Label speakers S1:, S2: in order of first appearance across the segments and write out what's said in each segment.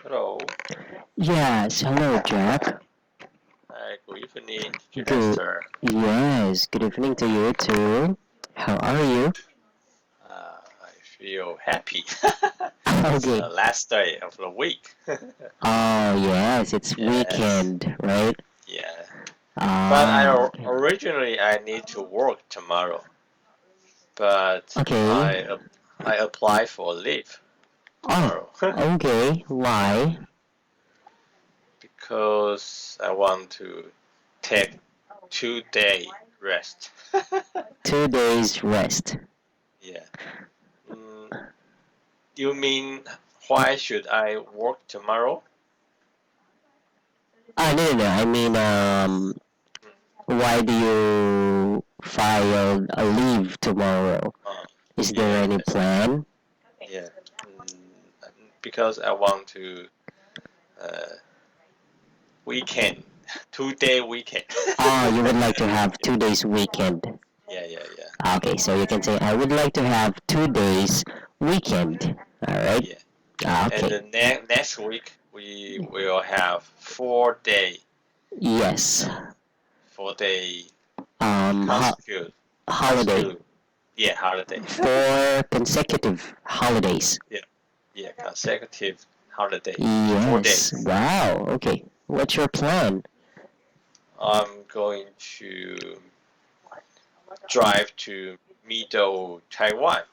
S1: Hello.
S2: Yes, hello, Jack.
S1: Hi, good evening, Teacher
S2: Good.
S1: Lester.
S2: Yes, good evening to you too. How are you?
S1: I feel happy. It's
S2: Okay.
S1: the last day of the week.
S2: Oh, yes, it's
S1: Yes,
S2: weekend, right?
S1: yeah. But
S2: Okay.
S1: originally I need to work tomorrow, but
S2: Okay.
S1: I apply for leave
S2: Oh,
S1: tomorrow
S2: okay. Why?
S1: because I want to take 2 day rest.
S2: 2 days rest.
S1: Yeah. Mm, you mean why should I work tomorrow?
S2: No. I mean, why do you file a leave tomorrow?
S1: Uh,
S2: Is there
S1: yeah,
S2: any
S1: that's right.
S2: plan?
S1: Yeah, because I want to uh, weekend, 2 day weekend.
S2: Oh, you would like to have 2 days weekend.
S1: Yeah, yeah, yeah,
S2: Okay, so you can say, I would like to have 2 days weekend. Alright?
S1: yeah. And
S2: Okay.
S1: the next week we will have 4 day,
S2: Yes.
S1: uh, 4 day
S2: Ho-
S1: consecutive,
S2: holiday.
S1: consecutive, yeah, holiday.
S2: 4 consecutive holidays.
S1: Yeah, yeah, consecutive holiday, four
S2: Yes.
S1: days.
S2: Wow. Okay. What's your plan?
S1: I'm going to drive to middle Taiwan.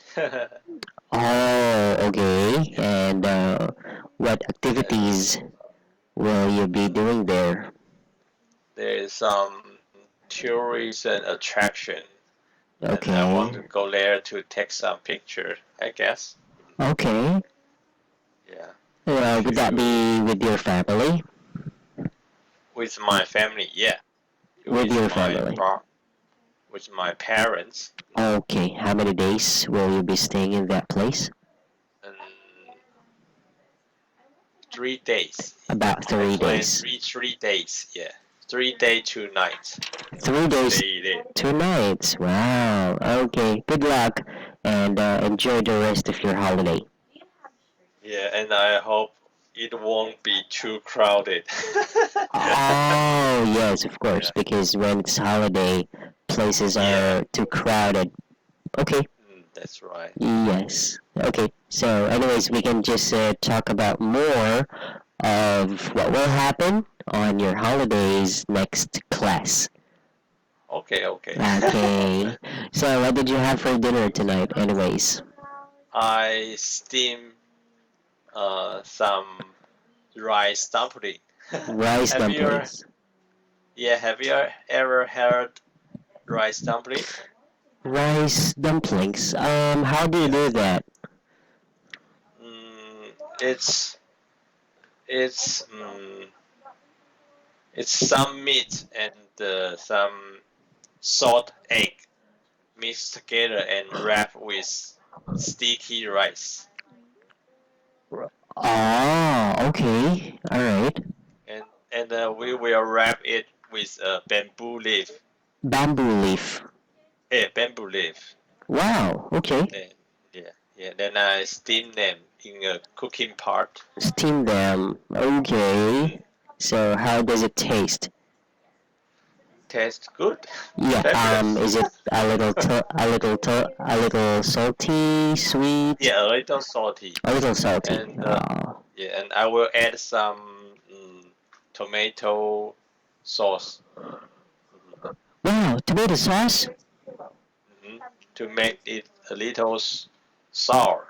S2: Oh, okay.
S1: Yeah,
S2: And what
S1: yeah.
S2: activities will you be doing there?
S1: There is some tourism attraction, and I want
S2: Okay.
S1: to go there to take some picture. I guess.
S2: Okay.
S1: Yeah,
S2: Would that
S1: to
S2: be with your family?
S1: with my family. Yeah,
S2: With
S1: with
S2: your
S1: my
S2: family.
S1: with my parents.
S2: Okay. How many days will you be staying in that place?
S1: And 3 days.
S2: About
S1: I
S2: three
S1: plan
S2: days.
S1: three days. Yeah, 3 day 2 nights.
S2: 3 days,
S1: Stay there.
S2: 2 nights. Wow. Okay. Good luck and enjoy the rest of your holiday.
S1: Yeah, and I hope it won't be too crowded.
S2: Oh, yes, of course,
S1: Yeah,
S2: because when it's holiday, places
S1: yeah,
S2: are too crowded. Okay.
S1: that's right.
S2: Yes. Okay. So, anyways, we can just talk about more of what will happen on your holidays next class.
S1: Okay, okay.
S2: Okay. So, what did you have for dinner tonight, anyways?
S1: I steam some rice dumpling.
S2: Rice
S1: Have you
S2: dumplings.
S1: yeah, have you ever heard rice dumpling?
S2: Rice dumplings. How do you
S1: Yeah.
S2: do that?
S1: Mm, it's it's mm, it's some meat and some salt egg mixed together and wrapped with sticky rice.
S2: Oh, okay. All right.
S1: And we will wrap it with a bamboo leaf.
S2: Bamboo leaf.
S1: Yeah, bamboo leaf.
S2: Wow. Okay.
S1: Then yeah, yeah. Then I steam them in a cooking pot.
S2: Steam them.
S1: Mm,
S2: Okay. So how does it taste?
S1: tastes good,
S2: Yeah.
S1: fabulous.
S2: Is it a little salty, sweet,
S1: Yeah, a little salty,
S2: a little salty?
S1: and yeah, and I will add some tomato sauce. Mhm,
S2: Wow. Tomato sauce.
S1: mhm, to make it a little sour.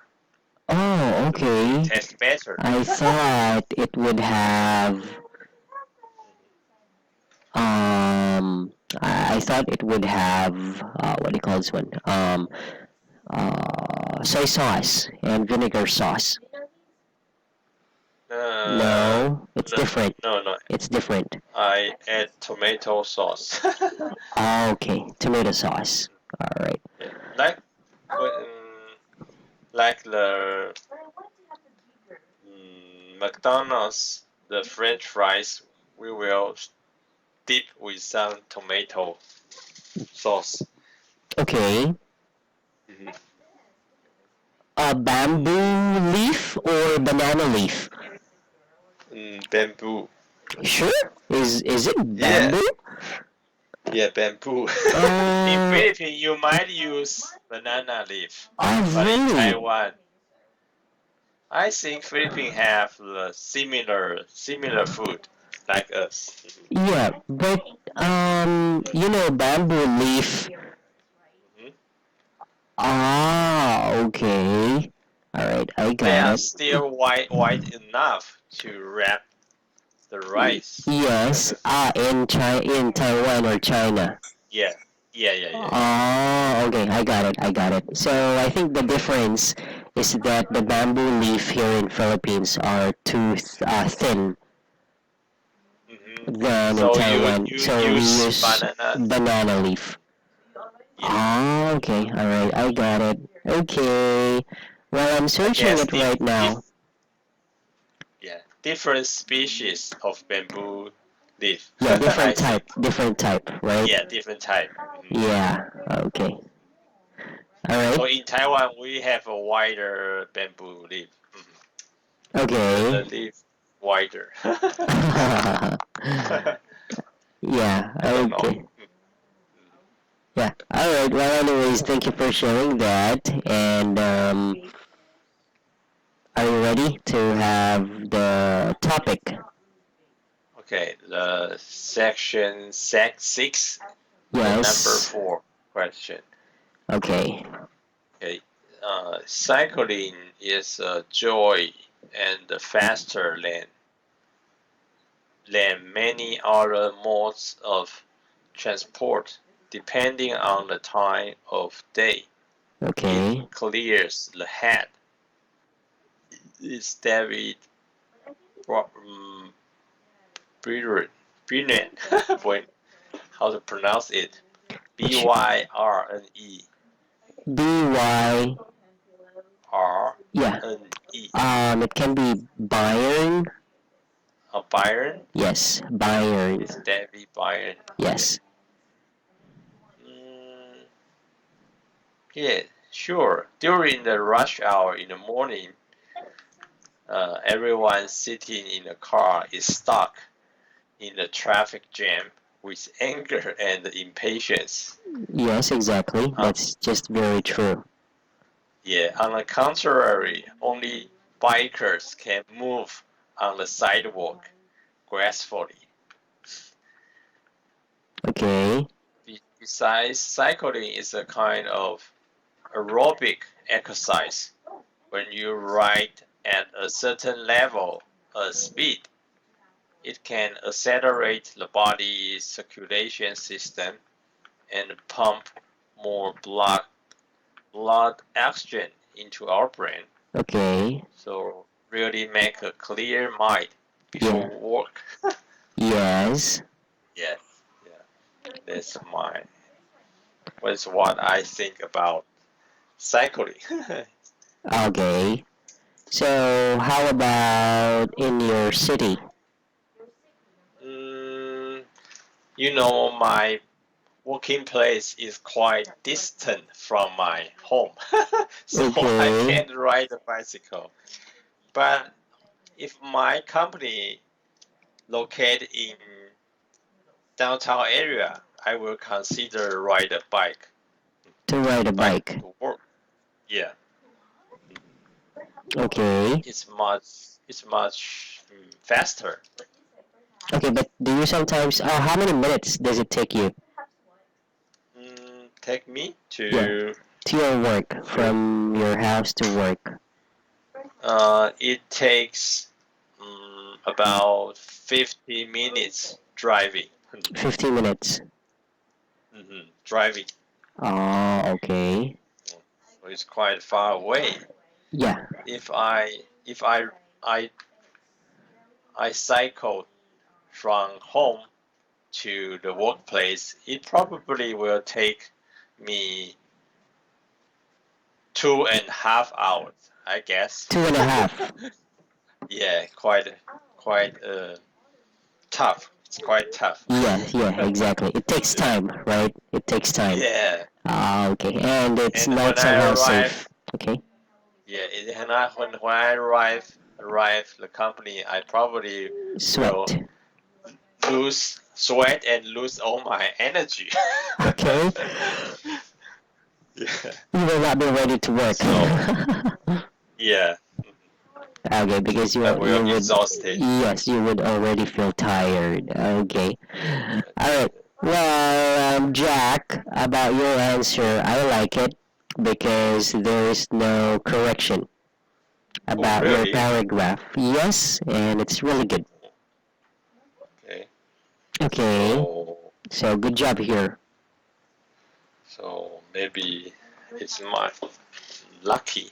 S2: Oh, okay.
S1: Taste better.
S2: I thought it would have I thought it would have what do you call this one? Soy sauce and vinegar sauce.
S1: Uh,
S2: No, it's
S1: no,
S2: different.
S1: no, no.
S2: It's different.
S1: I add tomato sauce.
S2: Okay, tomato sauce. All right.
S1: Yeah, when, like the McDonald's, the French fries, we will dip with some tomato sauce.
S2: Okay.
S1: Mhm.
S2: A bamboo leaf or banana leaf?
S1: Bamboo.
S2: Sure. Is it
S1: Yeah,
S2: bamboo?
S1: yeah, bamboo. In
S2: Uh,
S1: Philippines, you might use banana leaf,
S2: oh
S1: but in
S2: really?
S1: Taiwan, I think Philippines have the similar food like us.
S2: Yeah, but bamboo leaf.
S1: Mhm.
S2: Ah, okay. All right, I
S1: They
S2: got
S1: are
S2: it.
S1: still wide enough to wrap the rice.
S2: Yes. In Taiwan or China.
S1: Yeah, yeah.
S2: Oh, okay. I got it. I got it. So I think the difference is that the bamboo leaf here in Philippines are too thin
S1: Hmm.
S2: than in
S1: So
S2: Taiwan.
S1: you
S2: So we
S1: use
S2: use
S1: banana.
S2: banana leaf.
S1: Yeah,
S2: Oh, okay. All right. I got it. Okay. Well, I'm
S1: I
S2: searching
S1: guess
S2: it right now.
S1: different species of bamboo leaf.
S2: Yeah,
S1: I think.
S2: different type, right?
S1: Yeah, different type. Mhm.
S2: Yeah. Okay. All
S1: So
S2: right.
S1: in Taiwan, we have a wider bamboo leaf. Mhm. The
S2: Okay.
S1: leaf wider.
S2: Yeah.
S1: I don't know.
S2: Okay. Yeah. All right. Well, anyways, thank you for sharing that. And are you ready to have the topic?
S1: Okay, the section six, the number
S2: Yes.
S1: 4 question.
S2: Okay.
S1: Okay, cycling is a joy and faster than many other modes of transport, depending on the time of day. It
S2: Okay.
S1: clears the head. It's David Bryant. When how to pronounce it?
S2: Which
S1: Byrne.
S2: BY?
S1: R
S2: Yeah.
S1: N E.
S2: It can be Bayern.
S1: Byron.
S2: Yes, Bayern.
S1: It's David Byron. Okay.
S2: Yes.
S1: Mm, yeah, sure. During the rush hour in the morning, everyone sitting in the car is stuck in the traffic jam with anger and impatience.
S2: Yes, exactly.
S1: Uh,
S2: That's just very
S1: yeah,
S2: true.
S1: yeah. On the contrary, only bikers can move on the sidewalk gracefully.
S2: Okay.
S1: Besides, cycling is a kind of aerobic exercise. When you ride at a certain level of speed, it can accelerate the body's circulation system and pump more blood oxygen into our brain.
S2: Okay.
S1: So really make a clear mind before
S2: Yeah.
S1: work.
S2: Yes.
S1: Yes, yeah, that's what I think about cycling.
S2: Okay. So, how about in your city?
S1: mm, my working place is quite distant from my home, so I
S2: Okay.
S1: can't ride a bicycle. But if my company located in downtown area, I will consider ride a
S2: To ride a
S1: bike
S2: bike.
S1: to work. Yeah,
S2: Okay.
S1: it's much faster.
S2: Okay, but do you sometimes, how many minutes does it take you?
S1: Take me
S2: Yeah, to your work,
S1: to
S2: from your house to work.
S1: it takes about 50 minutes driving.
S2: 15 minutes.
S1: Driving.
S2: Oh, okay.
S1: So it's quite far away.
S2: Yeah.
S1: If I cycle from home to the workplace, it probably will take me 2.5 hours, I guess.
S2: 2.5.
S1: Yeah, quite tough. It's quite tough.
S2: Yeah, yeah, exactly. It takes
S1: Yeah.
S2: time, right? It takes time.
S1: Yeah.
S2: Ah, okay. And it's
S1: And
S2: not
S1: when I
S2: somehow
S1: arrive,
S2: safe. Okay.
S1: yeah, when I arrive the company, I probably will
S2: Sweat.
S1: lose sweat and lose all my energy.
S2: Okay.
S1: Yeah.
S2: You will not be ready to work.
S1: So yeah,
S2: Okay, because
S1: I will
S2: you would,
S1: exhausted.
S2: yes, you would already feel tired. Okay.
S1: Yeah.
S2: All right. Well, Jack, about your answer, I like it because there is no correction
S1: Oh
S2: about your
S1: really?
S2: paragraph. Yes, and it's really good.
S1: Okay.
S2: Okay.
S1: So
S2: So good job here.
S1: so maybe it's my lucky.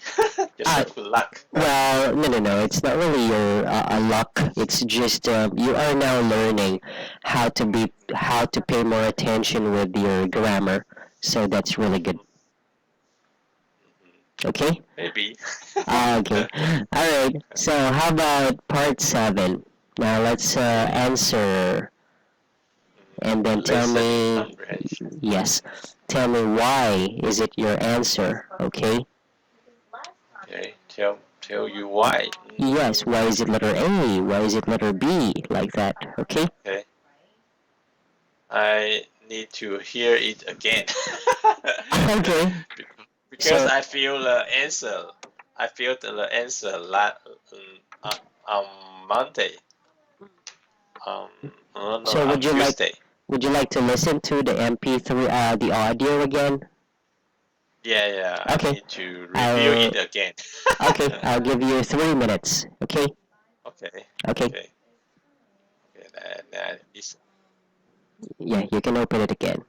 S1: Just
S2: Uh,
S1: a good luck.
S2: well, no, no, no. It's not really your luck. It's just you are now learning how to pay more attention with your grammar. So that's really good. Okay.
S1: Maybe.
S2: Okay. All right. So how about part 7? Now let's
S1: Okay.
S2: answer and then tell
S1: Listening
S2: me,
S1: comprehension.
S2: yes, tell me why is it your answer? Okay.
S1: Okay. Tell you why.
S2: Yes. Why is it letter A? Why is it letter B? Like that. Okay.
S1: Okay. I need to hear it again.
S2: Okay.
S1: Because
S2: So
S1: I feel the answer. I feel the answer on Monday. Um, no, no,
S2: so
S1: on Tuesday.
S2: would you like to listen to the MP3 the audio again?
S1: Yeah, yeah. I
S2: Okay.
S1: need to review
S2: I'll
S1: it again.
S2: okay. I'll give you 3 minutes. Okay.
S1: Okay,
S2: Okay.
S1: okay, okay. That is
S2: Yeah, you can open it again.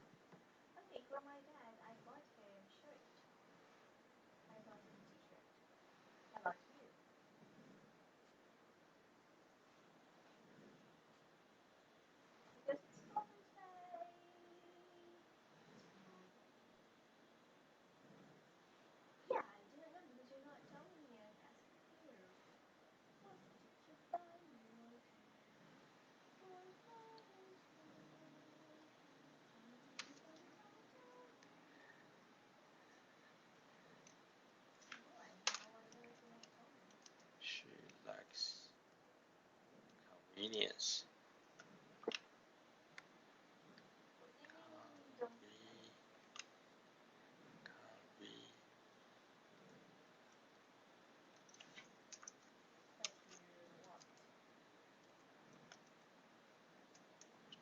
S1: she likes convenience. Conve-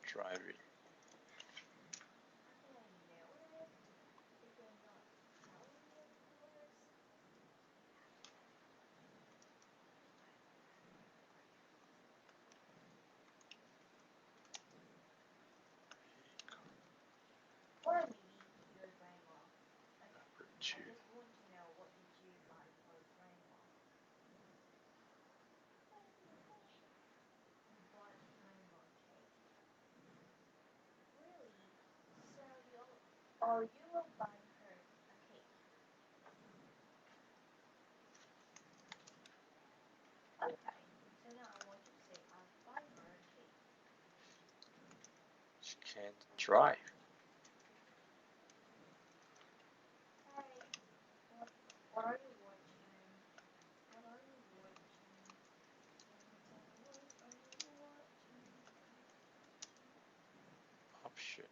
S1: Driving. Number two. She can't drive. Option.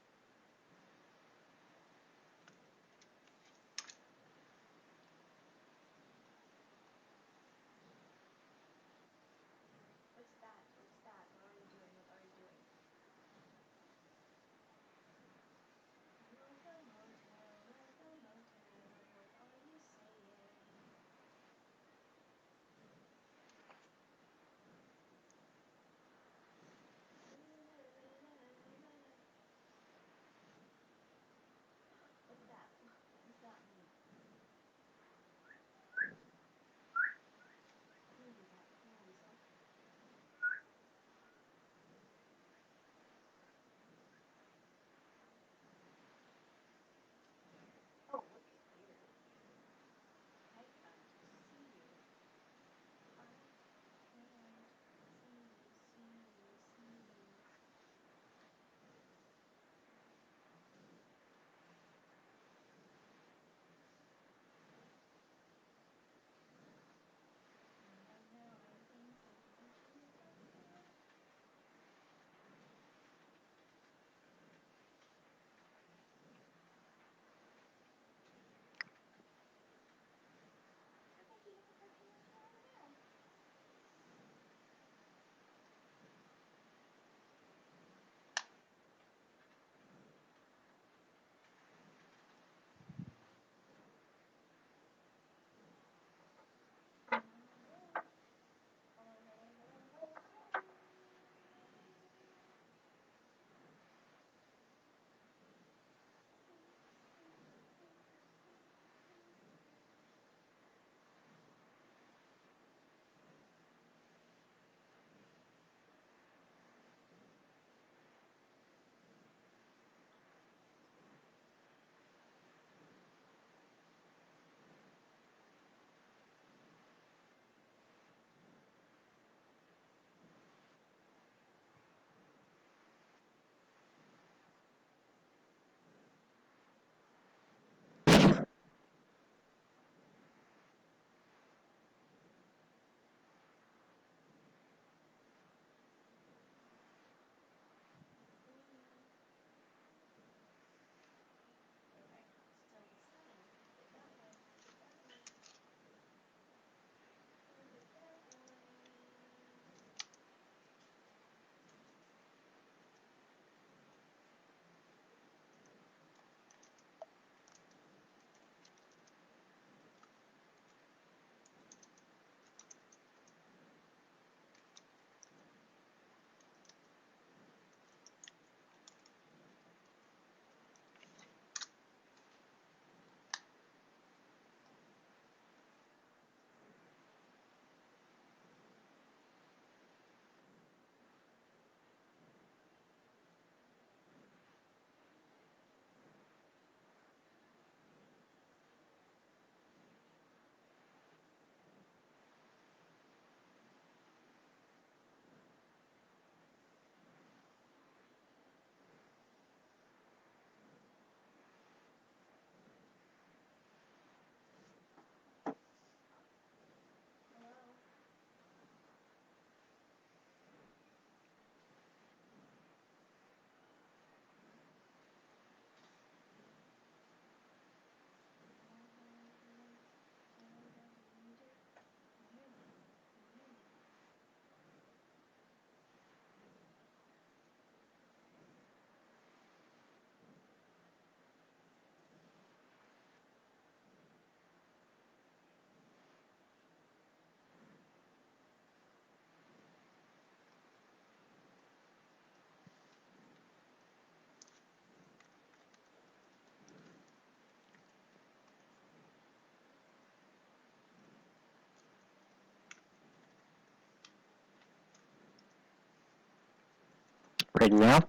S2: Right now?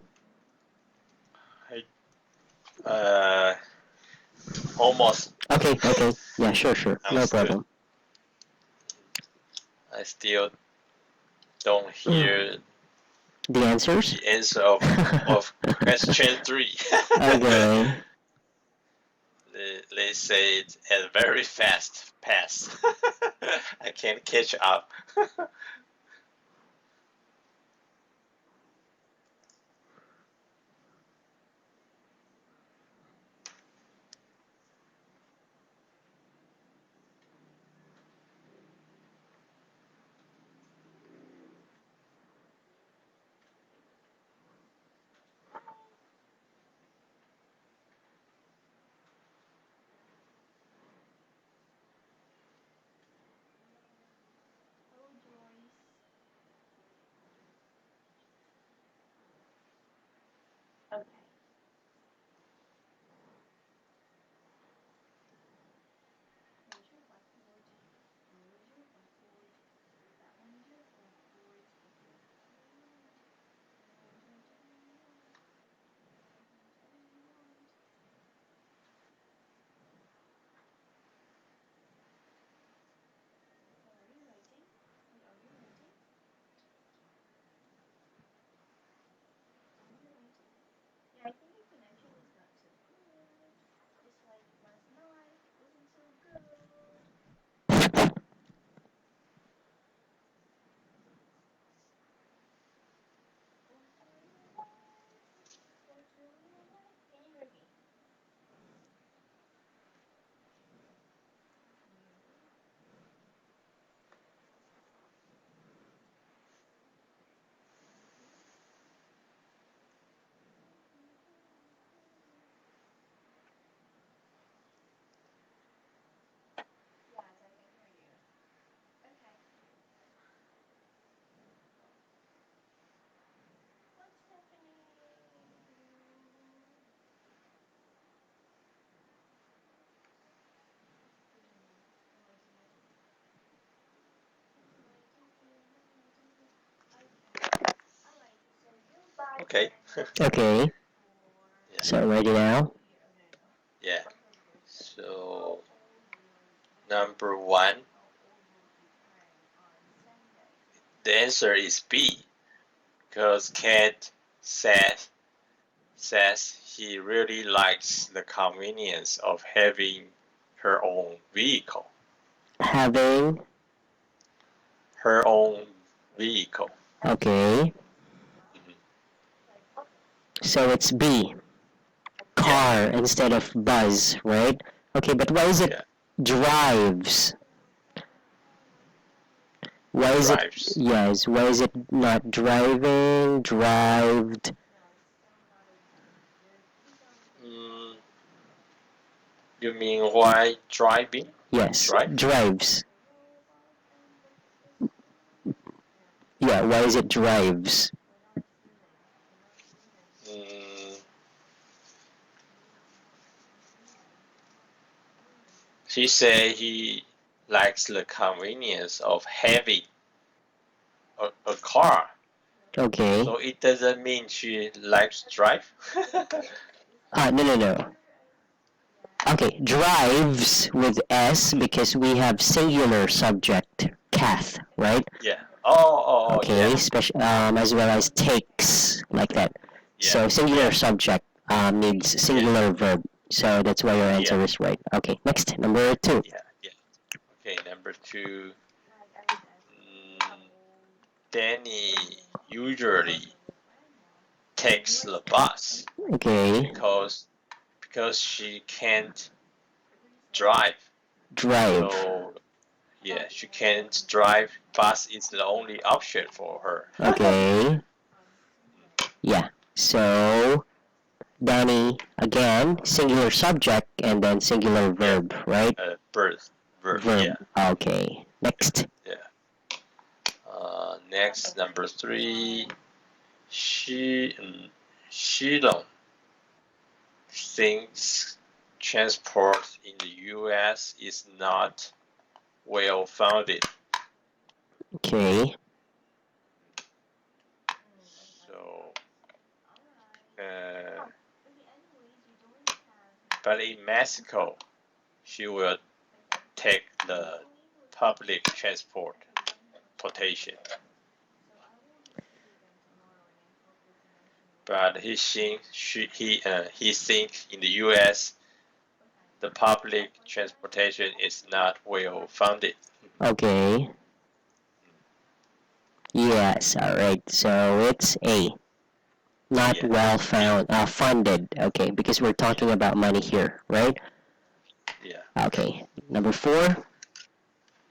S1: Almost.
S2: Okay, okay. Yeah, sure. No problem.
S1: I still don't hear
S2: The answers?
S1: the answer of question 3.
S2: Okay.
S1: They say it at very fast pace. I can't catch up. Okay.
S2: Okay.
S1: Yeah.
S2: So ready now?
S1: Yeah. So number 1, the answer is B, because Kate says he really likes the convenience of having her own vehicle.
S2: Having.
S1: Her own vehicle.
S2: Okay.
S1: Mhm.
S2: So it's B. Car instead of buzz, right? Okay, but why is it
S1: Yeah.
S2: drives? Why is it,
S1: Drives.
S2: yes, why is it not driving, drived?
S1: Mm, you mean why driving?
S2: Yes,
S1: Drive?
S2: drives. Yeah, why is it drives?
S1: Mm, he said he likes the convenience of having a car.
S2: Okay.
S1: So it doesn't mean she likes drive.
S2: No. Okay, drives with S because we have singular subject, Kath, right?
S1: Yeah. Oh,
S2: Okay,
S1: yeah.
S2: as well as takes, like that.
S1: Yeah.
S2: So singular
S1: Yeah.
S2: subject needs singular verb. So that's why your answer
S1: Yeah.
S2: is right. Okay, next, number 2.
S1: Yeah. Okay, number 2. Danny usually takes the bus
S2: Okay,
S1: because she can't drive.
S2: drive.
S1: So yeah, she can't drive. Bus is the only option for her.
S2: Okay, yeah. So Danny again, singular subject and then singular
S1: Yeah.
S2: verb, right?
S1: Verb. Yeah.
S2: Verb. Okay, next.
S1: Yeah. Next, number 3. She Shilong thinks transport in the U.S. is not well founded.
S2: Okay,
S1: So but in Mexico, she will take the public transportation. But he think in the U.S. the public transportation is not well funded.
S2: Okay. Yes, alright. So it's A. Not
S1: Yeah.
S2: well funded. Okay, because we're talking about money here, right?
S1: Yeah.
S2: Okay. Number 4.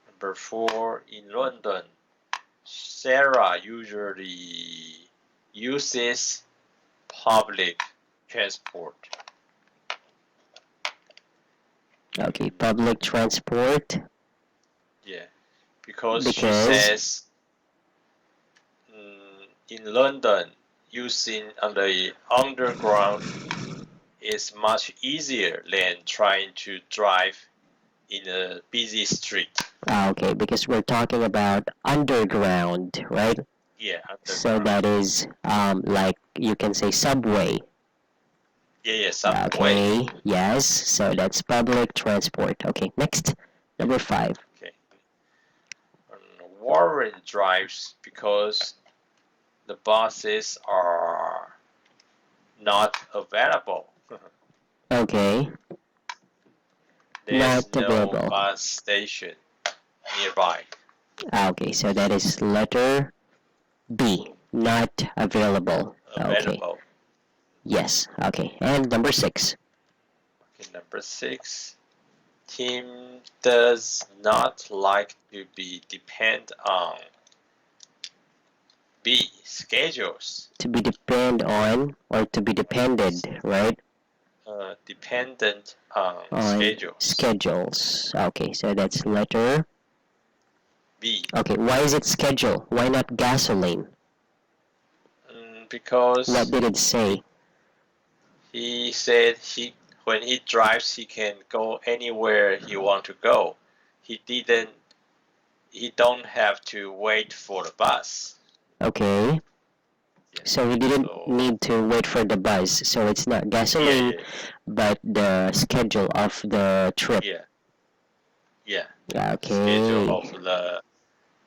S1: Number 4, in London, Sarah usually uses public transport.
S2: Okay, public transport.
S1: Yeah, because she
S2: Because
S1: says in London, using the underground is much easier than trying to drive in a busy street.
S2: okay, because we're talking about underground, right?
S1: Yeah,
S2: So
S1: underground.
S2: that is like you can say subway.
S1: Yeah, subway.
S2: Okay, yes. So that's public transport. Okay, next. Number 5.
S1: Okay. Warren drives because the buses are not available.
S2: Okay,
S1: There's
S2: not
S1: no
S2: available.
S1: bus station nearby.
S2: Okay, so that is letter B. Not available. Okay,
S1: Available.
S2: yes. Okay, and number 6.
S1: Okay, number 6. Tim does not like to be depend on B. Schedules.
S2: To be depend on or to be depended, right?
S1: Dependent on
S2: On
S1: schedules.
S2: schedules. Okay, so that's letter.
S1: B.
S2: Okay, why is it schedule? Why not gasoline? What
S1: Because
S2: did it say?
S1: he said when he drives he can go anywhere he want to go. He don't have to wait for the bus.
S2: Okay,
S1: Yeah.
S2: so he didn't
S1: So
S2: need to wait for the bus. So it's not gasoline,
S1: yeah,
S2: but the schedule of the trip.
S1: yeah, yeah.
S2: Okay.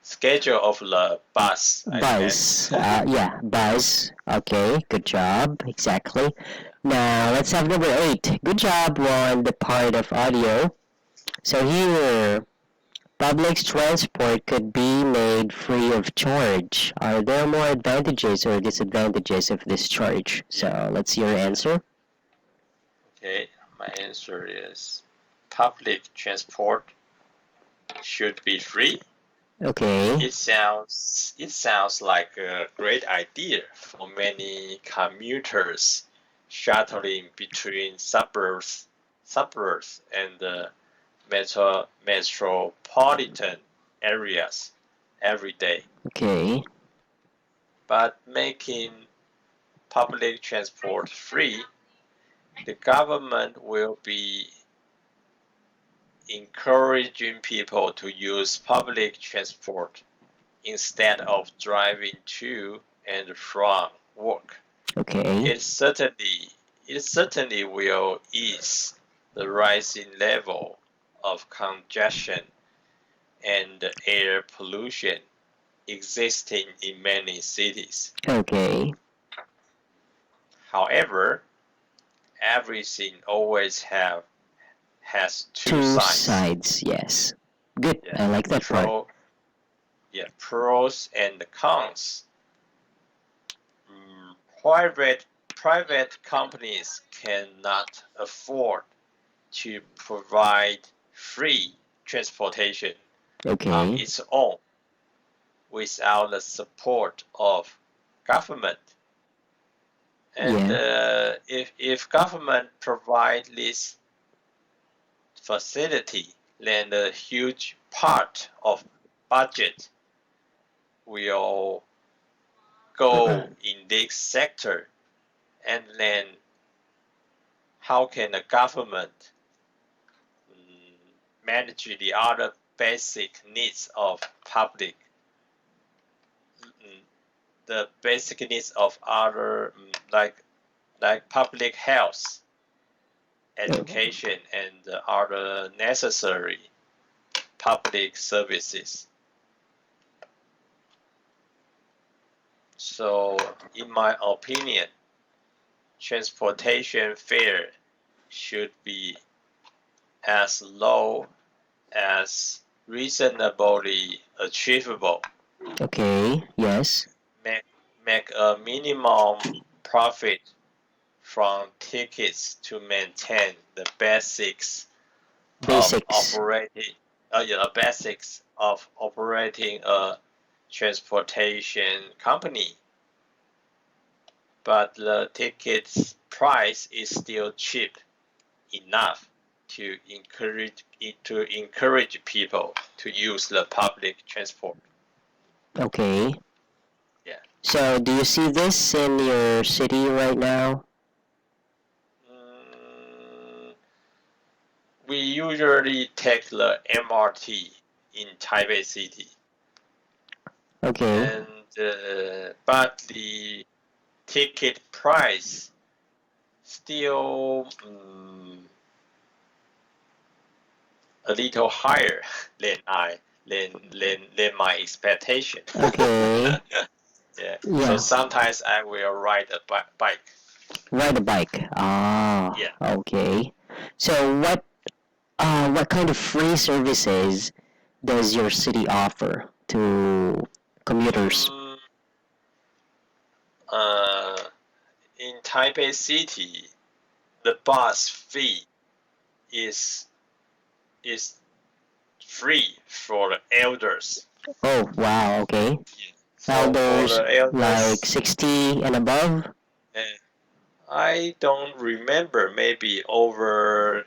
S1: Schedule of the bus. I
S2: Buzz.
S1: meant.
S2: Yeah, buzz. Okay, good job. Exactly.
S1: Yeah.
S2: Now let's have number 8. Good job on the part of audio. So here, public transport could be made free of charge. Are there more advantages or disadvantages of this charge?
S1: Yeah.
S2: So let's see your answer.
S1: Okay. My answer is public transport should be free.
S2: Okay.
S1: It sounds like a great idea for many commuters shuttling between suburbs and the metropolitan areas every day.
S2: Okay.
S1: But making public transport free, the government will be encouraging people to use public transport instead of driving to and from work.
S2: Okay.
S1: It certainly will ease the rising level of congestion and air pollution existing in many cities.
S2: Okay.
S1: However, everything always has two
S2: Two
S1: sides.
S2: sides, yes. Good.
S1: Yeah,
S2: I like that part.
S1: pros and cons. Private companies cannot afford to provide free transportation on
S2: Okay.
S1: its own without the support of government. And
S2: Yeah.
S1: if government provide this facility, then a huge part of budget will go in this sector. And then how can the government manage the other basic needs of public, the basic needs of other like public health education, and other necessary public services. So, in my opinion, transportation fare should be as low as reasonably achievable.
S2: Okay, yes.
S1: Make a minimum profit from tickets to maintain the basics
S2: Basics.
S1: of operating a transportation company. But the ticket's price is still cheap enough to encourage people to use the public transport.
S2: Okay.
S1: Yeah.
S2: So, do you see this in your city right now?
S1: We usually take the MRT in Taipei City,
S2: Okay.
S1: and but the ticket price still a little higher than my expectation.
S2: Okay.
S1: Yeah. So
S2: Yeah.
S1: sometimes I will ride a bike.
S2: Ride a bike. Ah.
S1: Yeah.
S2: Okay. So, what kind of free services does your city offer to commuters?
S1: Uh, in Taipei City, the bus fee is free for the elders.
S2: Oh, wow. Okay.
S1: So
S2: Elders
S1: for the elders,
S2: like 60 and above?
S1: I don't remember. Maybe over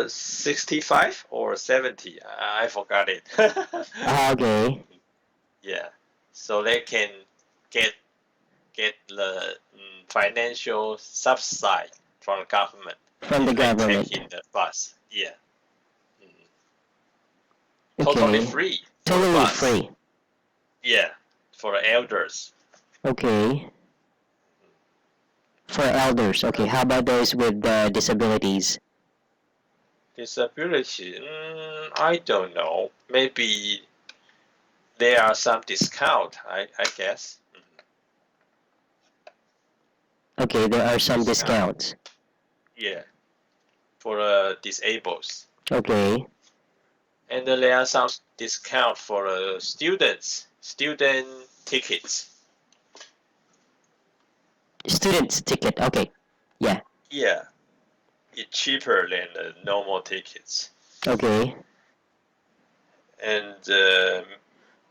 S1: 65 or 70. I forgot it.
S2: Okay.
S1: Yeah. So they can get the financial subsidy from the government
S2: From the
S1: if they
S2: government.
S1: take in the bus. Yeah. Totally
S2: Okay.
S1: free for the
S2: Totally
S1: bus.
S2: free.
S1: Yeah, for the elders.
S2: Okay. For elders. Okay. How about those with disabilities?
S1: Disability, I don't know. Maybe there are some discount, I guess.
S2: Okay, there are some discounts.
S1: Yeah, for the disabled.
S2: Okay.
S1: And there are some discount for the students, student tickets.
S2: Student's ticket. Okay. Yeah.
S1: Yeah, it's cheaper than the normal tickets.
S2: Okay.
S1: And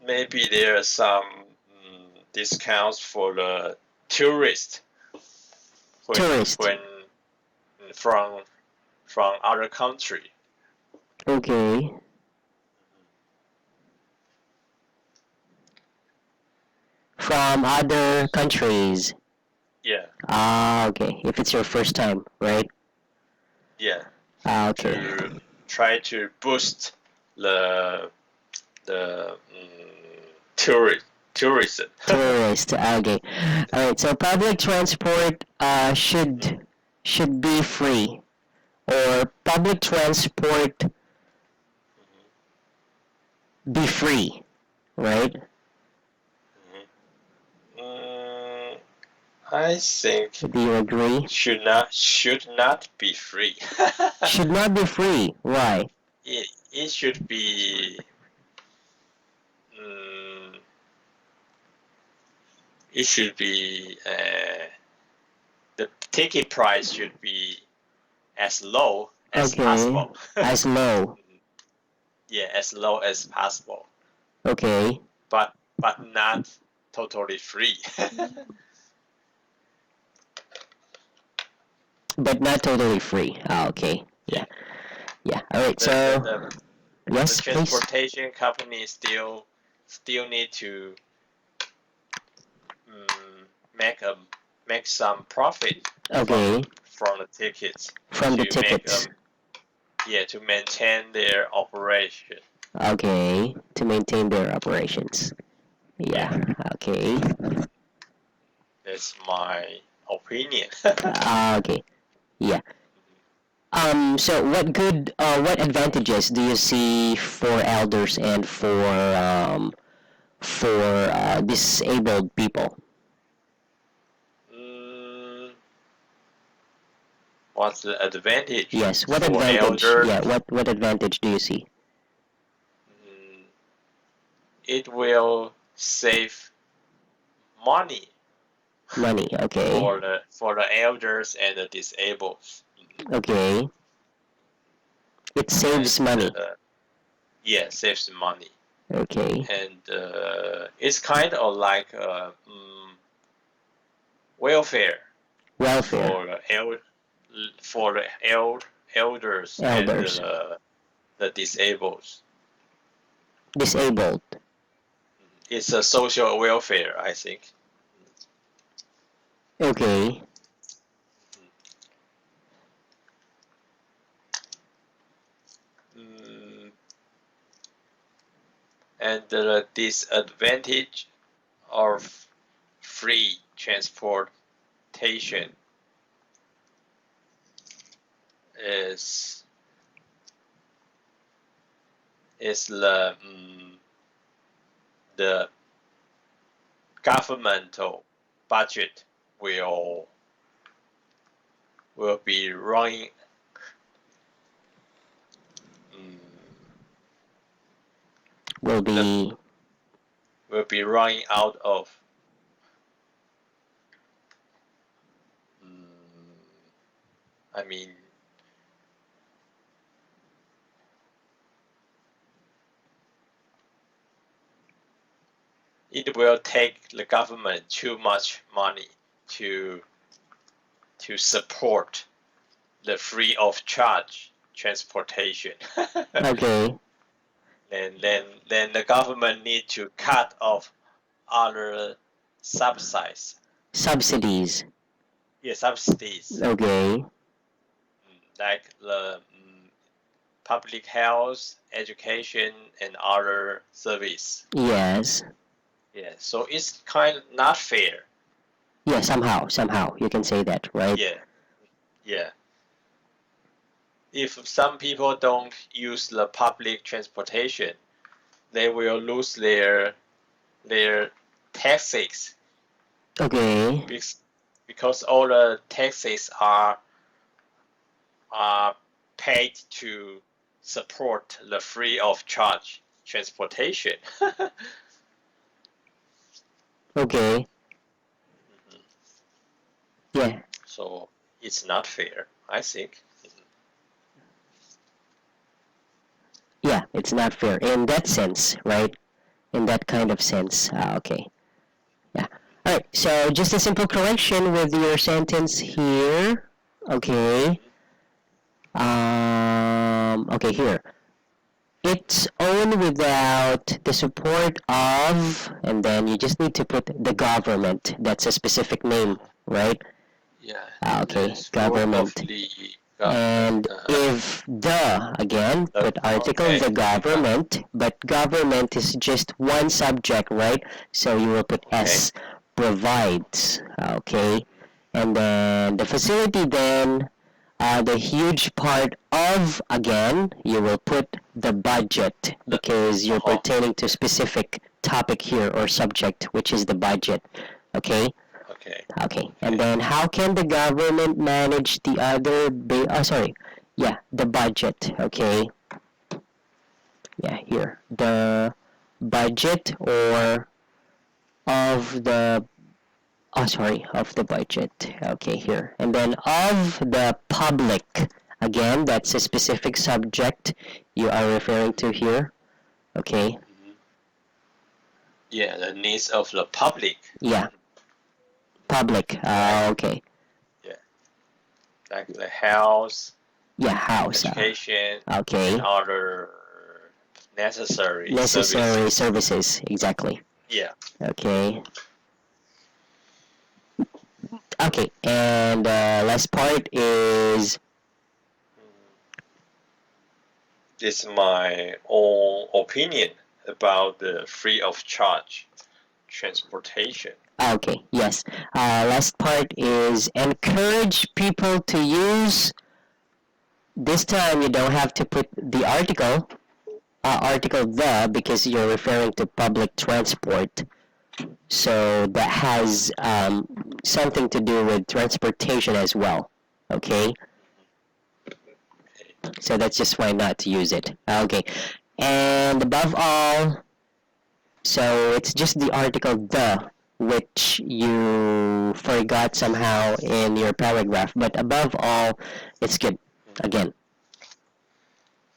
S1: maybe there are some discounts for the tourists. When from other country.
S2: Okay. From other countries.
S1: Yeah.
S2: Ah, okay. If it's your first time, right?
S1: Yeah.
S2: Ah, okay.
S1: To try to boost the tourism.
S2: Tourist. Okay. All right. So public transport should be free, or public transport be free, right?
S1: I think.
S2: Do you agree?
S1: Should not be free.
S2: Should not be free. Why?
S1: It should be. It should be. The ticket price should be as low as possible.
S2: As low.
S1: Yeah, as low as possible.
S2: Okay.
S1: But not totally free.
S2: But not totally free. Ah, okay. Yeah. Yeah. All right. So yes,
S1: the
S2: please.
S1: transportation company still need to make some profit.
S2: Okay.
S1: From the tickets.
S2: From the tickets.
S1: To maintain their operation.
S2: Okay, to maintain their operations. Yeah. Okay.
S1: That's my opinion.
S2: Okay. Yeah. So what advantages do you see for elders and for disabled people?
S1: Mm, what's the advantage
S2: Yes, what
S1: for
S2: advantage?
S1: elder?
S2: Yeah, what advantage do you see?
S1: Mm, it will save money
S2: Money, okay.
S1: for the elders and the disabled.
S2: Okay. It saves
S1: And
S2: money.
S1: yeah, saves money.
S2: Okay.
S1: And it's kind of like welfare
S2: Welfare.
S1: for the elders and
S2: Elders.
S1: the disabled.
S2: Disabled.
S1: It's a social welfare, I think.
S2: Okay.
S1: Mm, and the disadvantage of free transportation is the governmental budget will be running mm,
S2: Will
S1: the
S2: be
S1: will be running out of I mean it will take the government too much money to support the free of charge transportation.
S2: okay.
S1: then the government need to cut off other subsidies.
S2: Subsidies.
S1: Yeah, subsidies
S2: Okay.
S1: like the public health, education, and other service.
S2: Yes.
S1: Yeah, so it's kind of not fair.
S2: Yeah, somehow you can say that, right?
S1: Yeah, yeah. If some people don't use the public transportation, they will lose their taxes
S2: Okay.
S1: because all the taxes are paid to support the free of charge transportation.
S2: Okay. Yeah.
S1: So it's not fair, I think.
S2: Yeah, it's not fair in that sense, right? In that kind of sense. Okay. Yeah. All right. So just a simple correction with your sentence here. Okay. Okay, here. It's owned without the support of, and then you just need to put the government. That's a specific name, right?
S1: Yeah,
S2: Okay,
S1: the support of
S2: government.
S1: the government.
S2: And if the, again, put article
S1: Okay,
S2: the government, but government is just one subject, right? So you will put
S1: okay,
S2: S, provides, okay? And then the facility then, the huge part of, again, you will put the budget because you're
S1: uh-huh,
S2: pertaining to specific topic here or subject, which is the budget, okay?
S1: okay,
S2: Okay, and
S1: okay,
S2: then how can the government manage the other, the budget, okay? Yeah, here, the budget or of the, of the budget, okay, here. And then of the public, again, that's a specific subject you are referring to here, okay?
S1: yeah, the needs of the public,
S2: Yeah, public,
S1: like
S2: okay.
S1: yeah, like the health,
S2: Yeah, house,
S1: education, and
S2: okay.
S1: other necessary
S2: Necessary
S1: services.
S2: services, exactly.
S1: Yeah,
S2: Okay. Okay, and last part is
S1: this is my own opinion about the free of charge transportation.
S2: okay. Yes. Last part is encourage people to use this time you don't have to put the article the, because you're referring to public transport. So that has something to do with transportation as well. Okay? So that's just why not to use it. Okay. And above all, so it's just the article the, which you forgot somehow in your paragraph. But above all, it's good. Again.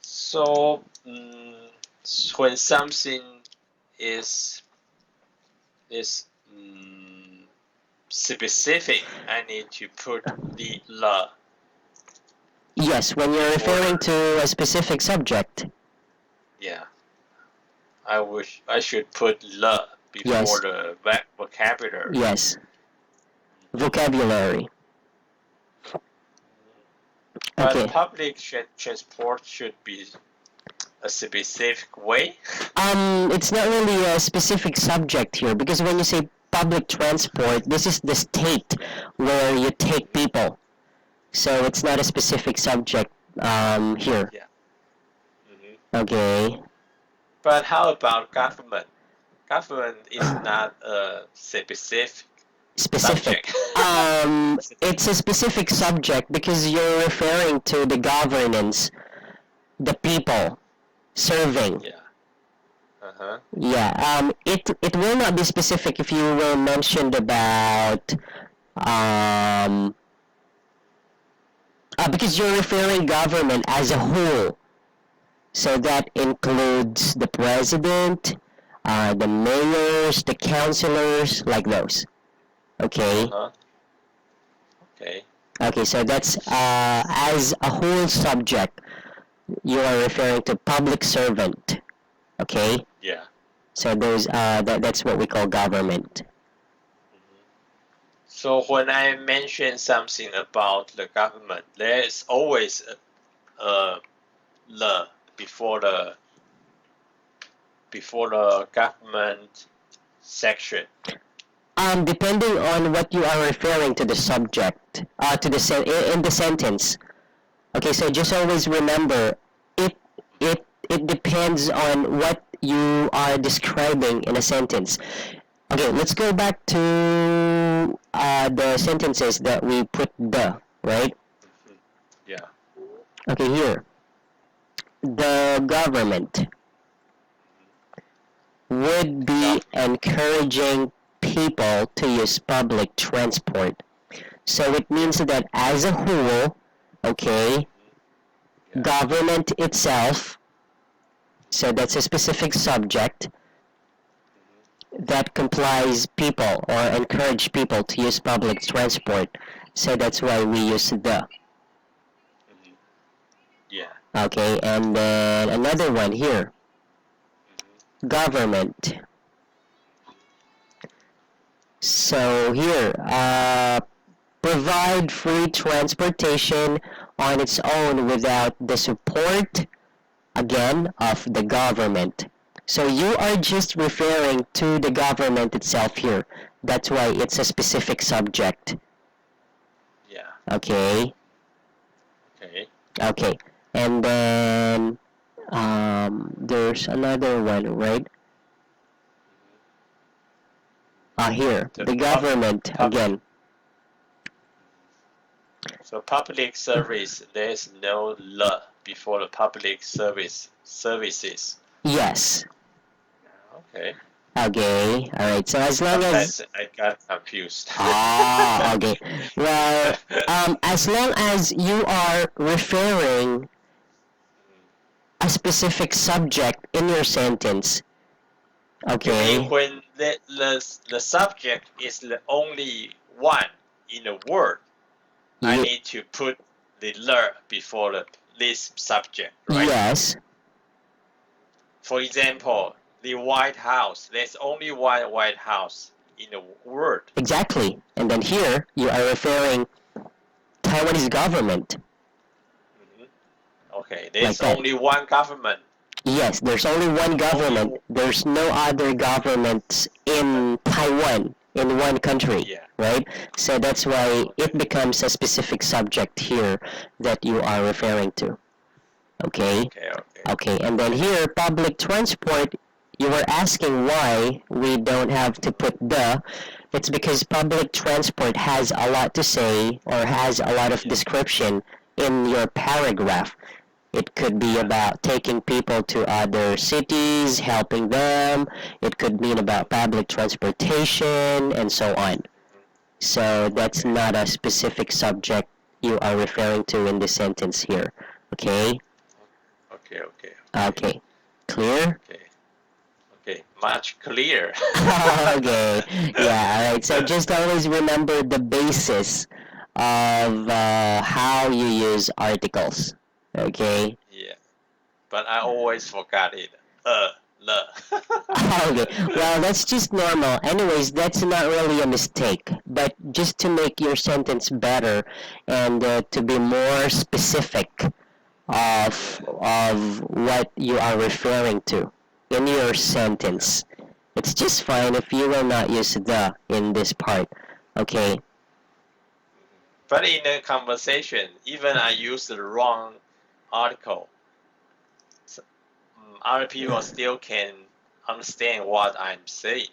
S1: So when something is specific, I need to put the la.
S2: Yes, when you're referring to a specific subject.
S1: Yeah. I should put la before
S2: Yes.
S1: the vocabulary.
S2: Yes. Vocabulary.
S1: But
S2: Okay.
S1: public transport should be a specific way.
S2: It's not really a specific subject here, because when you say public transport, this is the state where you take people. So it's not a specific subject here.
S1: Yeah.
S2: Okay.
S1: But how about government? Government is not a specific
S2: Specific.
S1: subject.
S2: It's a specific subject because you're referring to the governance, the people serving.
S1: Yeah. Uh-huh.
S2: Yeah. It will not be specific if you were mentioned about because you're referring government as a whole. So that includes the president, the mayors, the councilors, like those. Okay.
S1: Uh-huh. Okay.
S2: Okay, so that's as a whole subject, you are referring to public servant. Okay.
S1: Yeah.
S2: So those that's what we call government.
S1: So when I mention something about the government, there is always a the before the government section.
S2: Depending on what you are referring to the subject, to the in the sentence. Okay, so just always remember, it depends on what you are describing in a sentence. Okay, let's go back to the sentences that we put the, right?
S1: Yeah.
S2: Okay, here. The government would be encouraging people to use public transport. So it means that as a whole, okay,
S1: Yeah.
S2: government itself, so that's a specific subject that complies people or encourage people to use public transport. So that's why we use the.
S1: Yeah.
S2: Okay, and then another one here. Government. So here, provide free transportation on its own without the support, again, of the government. So you are just referring to the government itself here. That's why it's a specific subject.
S1: Yeah.
S2: Okay?
S1: Okay.
S2: Okay. And then there's another one, right? Here, the government, again.
S1: So public service, there's no la before the public services.
S2: Yes.
S1: Okay.
S2: Okay. All right. So as long as
S1: I got confused.
S2: okay. Well, as long as you are referring a specific subject in your sentence, okay.
S1: You mean when the subject is the only one in the word, I need to put the la before this subject, right?
S2: Yes.
S1: For example, the White House. There's only one White House in the word.
S2: Exactly. And then here you are referring Taiwanese government.
S1: Okay, there's
S2: Like
S1: only one government.
S2: Yes, there's only one government. There's no other governments in Taiwan. in one country,
S1: Yeah.
S2: right? So that's why it becomes a specific subject here that you are referring to. Okay?
S1: Okay. Okay.
S2: Okay, and then here, public transport, you were asking why we don't have to put the. It's because public transport has a lot to say or has a lot of
S1: Yeah.
S2: description in your paragraph. It could be about taking people to other cities, helping them. It could mean about public transportation and so on. So that's
S1: Okay.
S2: not a specific subject you are referring to in the sentence here. Okay?
S1: Okay. Okay.
S2: Okay. Clear?
S1: Okay. Okay. Much clear.
S2: Okay. Yeah, alright. So just always remember the basis of how you use articles. Okay?
S1: Yeah. But I always forgot it. The.
S2: Okay, well, that's just normal. Anyways, that's not really a mistake, but just to make your sentence better and to be more specific of what you are referring to in your sentence. It's just fine if you will not use the in this part. Okay?
S1: But in a conversation, even I use the wrong article, other people still can understand what I'm saying.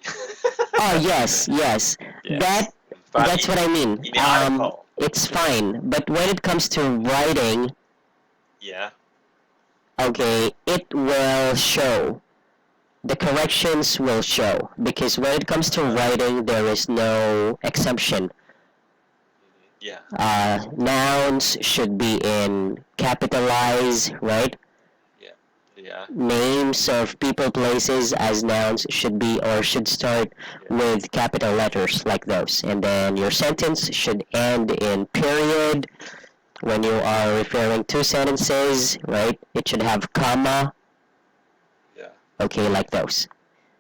S2: Oh, yes, yes.
S1: Yes.
S2: That
S1: But
S2: that's what I mean.
S1: in the article,
S2: It's fine, but when it comes to writing,
S1: yeah,
S2: okay, it will show. The corrections will show because when it comes to writing, there is no exemption.
S1: yeah,
S2: Nouns should be in capitalize, right?
S1: yeah,
S2: Names of people, places as nouns should be or should start
S1: yeah,
S2: with capital letters like those. And then your sentence should end in period. When you are referring to sentences, right? It should have comma,
S1: yeah.
S2: okay, like those.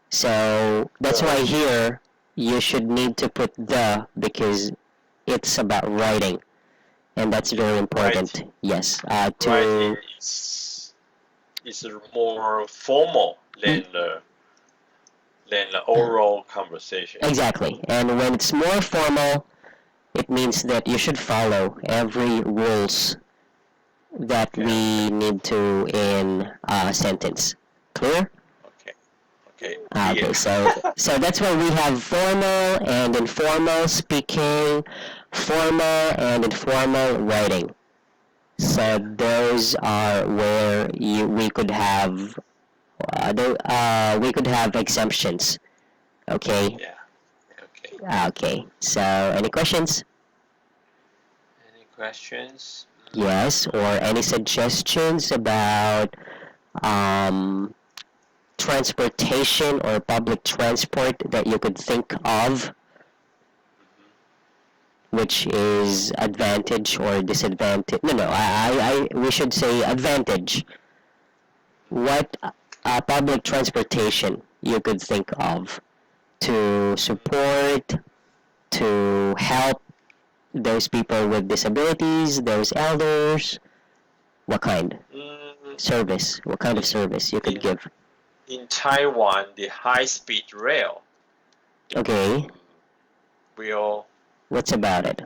S2: So that's why here you should need to put the because it's about writing, and that's very important.
S1: Writing,
S2: Yes,
S1: writing is more formal than the oral conversation.
S2: exactly. And when it's more formal, it means that you should follow every rules that
S1: Okay,
S2: we need to in a sentence. Clear?
S1: okay, okay.
S2: Okay,
S1: Clear.
S2: so that's why we have formal and informal speaking, formal and informal writing. So those are where we could have we could have exemptions. Okay.
S1: Yeah. Okay.
S2: Okay. So any questions?
S1: Any questions?
S2: Yes, or any suggestions about um, transportation or public transport that you could think of, which is advantage or disadvantage? No, we should say advantage. What public transportation you could think of to support, to help those people with disabilities, those elders? What kind? Service? What kind of service you could
S1: in
S2: give?
S1: in Taiwan, the high-speed rail
S2: Okay,
S1: will
S2: what's about it?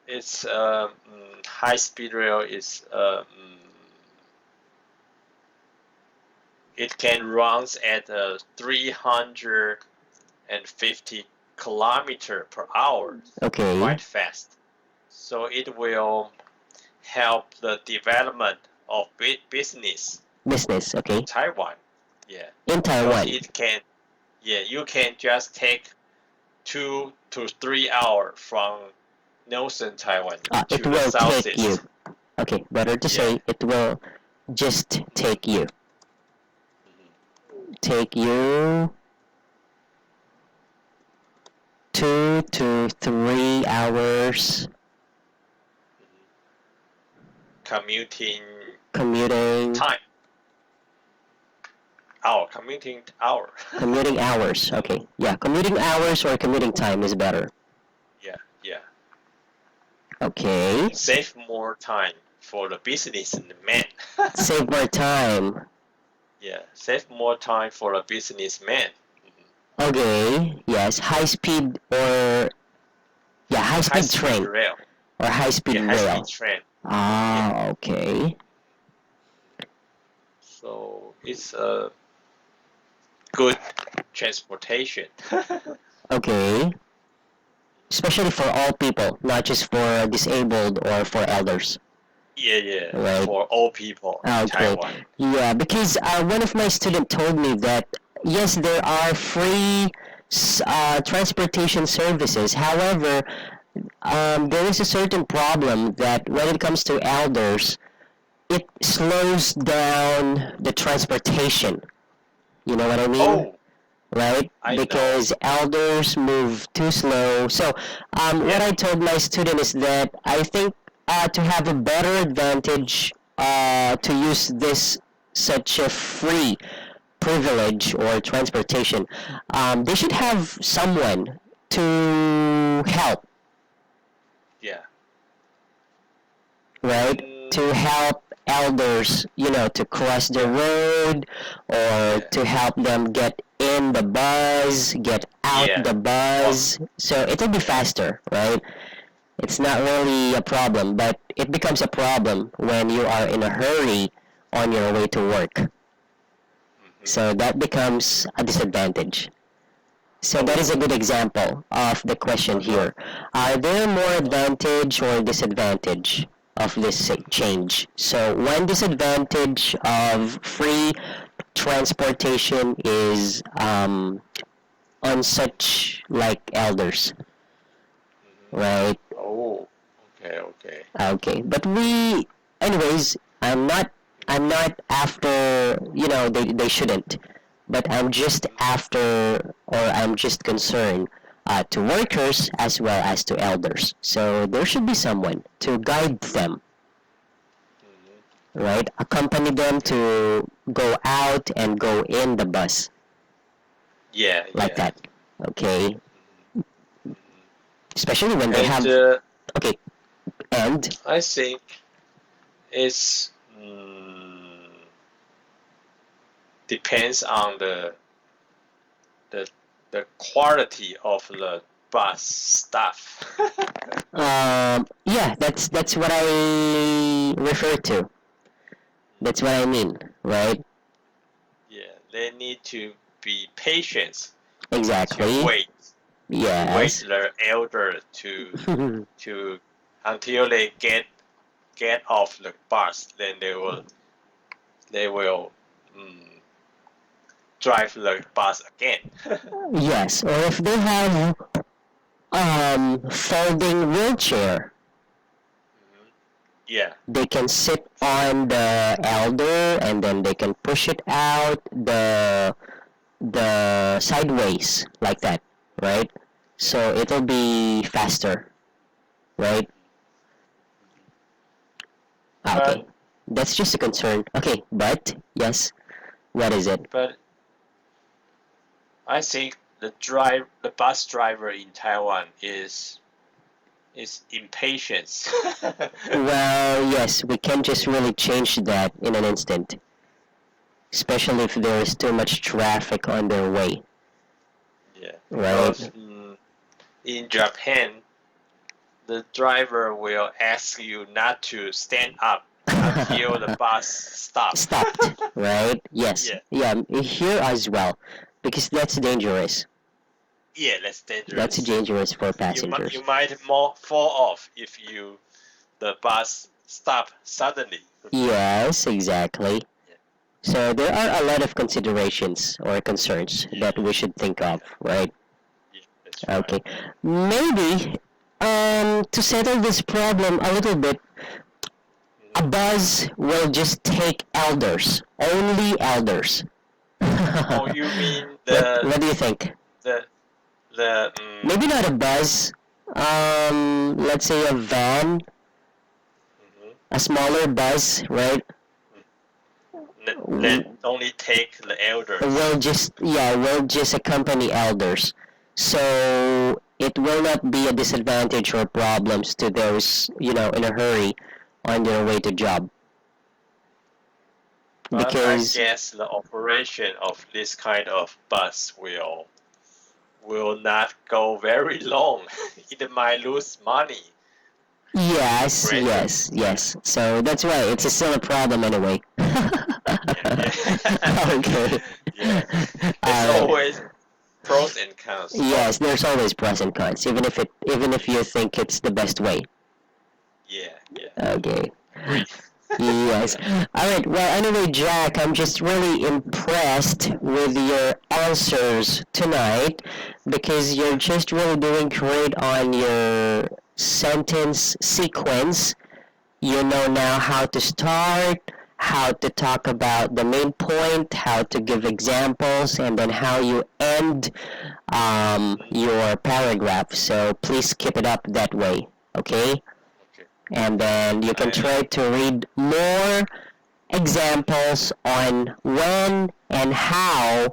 S1: it's high-speed rail is it can runs at 350 kilometer per hour,
S2: Okay,
S1: quite fast. So it will help the development of business
S2: business, okay.
S1: in Taiwan. Yeah,
S2: In
S1: because
S2: Taiwan.
S1: it can, yeah, you can just take 2 to 3 hours from northern Taiwan
S2: It
S1: to the
S2: will take you.
S1: southeast.
S2: Okay, better to say it will just take you. Take you 2 to 3 hours
S1: Commuting
S2: commuting.
S1: time. Commuting hour.
S2: Commuting hours. Okay, yeah, commuting hours or commuting time is better.
S1: Yeah, yeah.
S2: Okay,
S1: Save more time for the business and the man.
S2: save more time.
S1: Yeah, save more time for a businessman.
S2: Okay, yes, high speed or yeah, high
S1: high
S2: speed
S1: speed
S2: train
S1: rail.
S2: or high speed
S1: Yeah, high speed
S2: rail.
S1: train. Yeah.
S2: Ah, okay.
S1: So it's a good transportation.
S2: Okay. Especially for all people, not just for disabled or for elders,
S1: Yeah,
S2: right?
S1: for all people in
S2: Okay.
S1: Taiwan.
S2: Yeah, because one of my students told me that yes, there are free transportation services. However, there is a certain problem that when it comes to elders, it slows down the transportation. You know what I mean?
S1: Oh,
S2: Right?
S1: I know.
S2: Because elders move too slow. So, what
S1: Yeah.
S2: I told my student is that I think to have a better advantage to use this such a free privilege or transportation, they should
S1: Yeah.
S2: have someone to help,
S1: Yeah.
S2: right?
S1: Mm,
S2: To help elders, to cross the
S1: yeah.
S2: road or
S1: Yeah.
S2: to help them get in the bus, get out
S1: Yeah.
S2: the
S1: Oh,
S2: bus. So it'll be
S1: yeah.
S2: faster, right? It's not really a problem, but it becomes a problem when you are in a hurry on your way to work.
S1: Hmm.
S2: So that becomes a disadvantage. So that is a
S1: Oh.
S2: good example of the question
S1: Uh-huh.
S2: here. Are there more
S1: Uh-huh.
S2: advantage or disadvantage of this
S1: Hmm.
S2: change? So one disadvantage of free transportation is on such like elders,
S1: Hmm.
S2: right?
S1: Oh. Okay. Okay.
S2: Okay, but anyways, I'm not after, they shouldn't, but I'm just
S1: Hmm.
S2: after, or I'm just concerned to workers as well as to elders. So there should be someone to guide them,
S1: Hmm.
S2: right? Accompany them
S1: Okay.
S2: to go out and go in the bus,
S1: Yeah.
S2: like
S1: Yeah.
S2: that. Okay,
S1: Hmm. Hmm.
S2: especially when they
S1: And
S2: have, okay, and
S1: I think it's depends on the the quality of the bus stuff.
S2: yeah, that's what I refer to. That's what I mean, right?
S1: Yeah, they need to be patient to
S2: Exactly.
S1: wait
S2: Yes.
S1: the elder to until they get off the bus. Then they will mm, drive the bus again.
S2: Yes, or if they have folding wheelchair,
S1: Mhm. Yeah,
S2: they can sit on the elder and then they can push it out the sideways like that, right?
S1: yeah.
S2: So it'll be faster, right? Okay.
S1: But
S2: That's just a concern. Okay, but yes, what is it?
S1: but I think the bus driver in Taiwan is impatient.
S2: Well, yes, we can't just really change that in an instant, especially if there is too much traffic on their way,
S1: Yeah, because
S2: right?
S1: in Japan, the driver will ask you not to stand up until the bus stop.
S2: Stopped, right? Yes,
S1: Yeah,
S2: yeah, here as well, because that's dangerous.
S1: yeah, that's
S2: That's
S1: dangerous.
S2: dangerous for
S1: You
S2: passengers.
S1: might more fall off if the bus stop suddenly.
S2: Yes, exactly.
S1: Yeah,
S2: So there are a lot of considerations or concerns
S1: yeah,
S2: that we
S1: yeah,
S2: should think of,
S1: yeah,
S2: right?
S1: yeah. That's right.
S2: Okay. Maybe to settle this problem a little bit, a
S1: Hmm.
S2: bus will just take elders, only elders.
S1: Oh, you mean
S2: what do you think?
S1: the the
S2: Maybe not a bus. Let's say a van,
S1: mhm.
S2: a smaller bus, right?
S1: That only take the elders.
S2: Will just accompany elders. So it will not be a disadvantage or problems to those, in a hurry on their way to job.
S1: But I
S2: Because
S1: guess the operation of this kind of bus will will not go very long. It might lose money.
S2: Yes,
S1: Granted.
S2: yes, yes. So that's why it's still a problem anyway. Okay.
S1: Yeah. There's
S2: Alright.
S1: always pros and cons.
S2: Yes, there's always pros and cons, even if you think it's the best way.
S1: Yeah, yeah.
S2: Okay.
S1: Agree.
S2: Yes. Alright, well anyway, Jack, I'm just really impressed with your answers tonight because you're just really doing great on your sentence sequence. You know now how to start, how to talk about the main point, how to give examples, and then how you end your paragraph. So please keep it up that way, okay?
S1: Okay.
S2: And then you can try to read more examples on when and how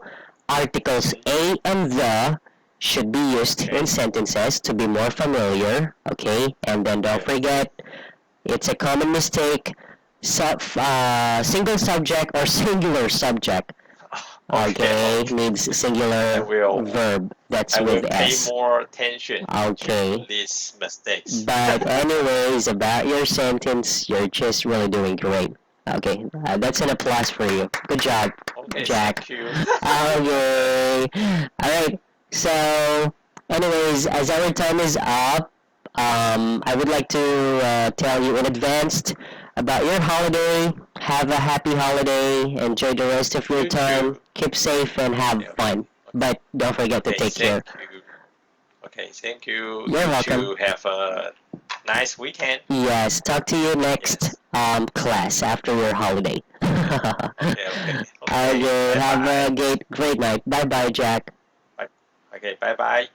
S2: articles a and the should be used
S1: Okay.
S2: in sentences to be more familiar, okay? And then don't
S1: Okay.
S2: forget, it's a common mistake, single subject or singular subject, okay? Needs
S1: I
S2: singular
S1: will.
S2: verb, that's
S1: I will
S2: with
S1: pay
S2: S.
S1: more attention
S2: Okay.
S1: to these mistakes.
S2: But anyways, about your sentence, you're just really doing great. Okay, that's an applause for you. Good job,
S1: Okay,
S2: Jack.
S1: thank you.
S2: Okay. Alright, so anyways, as our time is up, I would like to tell you in advance about your holiday. Have a happy holiday. Enjoy the rest of your
S1: You
S2: time.
S1: too.
S2: Keep safe and have
S1: Yeah.
S2: fun. But don't forget to
S1: Okay,
S2: take care.
S1: thank you. Okay, thank you.
S2: You're
S1: You
S2: welcome.
S1: too. Have a nice weekend.
S2: Yes, talk to you next
S1: Yes.
S2: class after your holiday.
S1: Okay.
S2: Okay, have
S1: Bye-bye.
S2: a great night. Bye bye, Jack.
S1: Okay, bye-bye.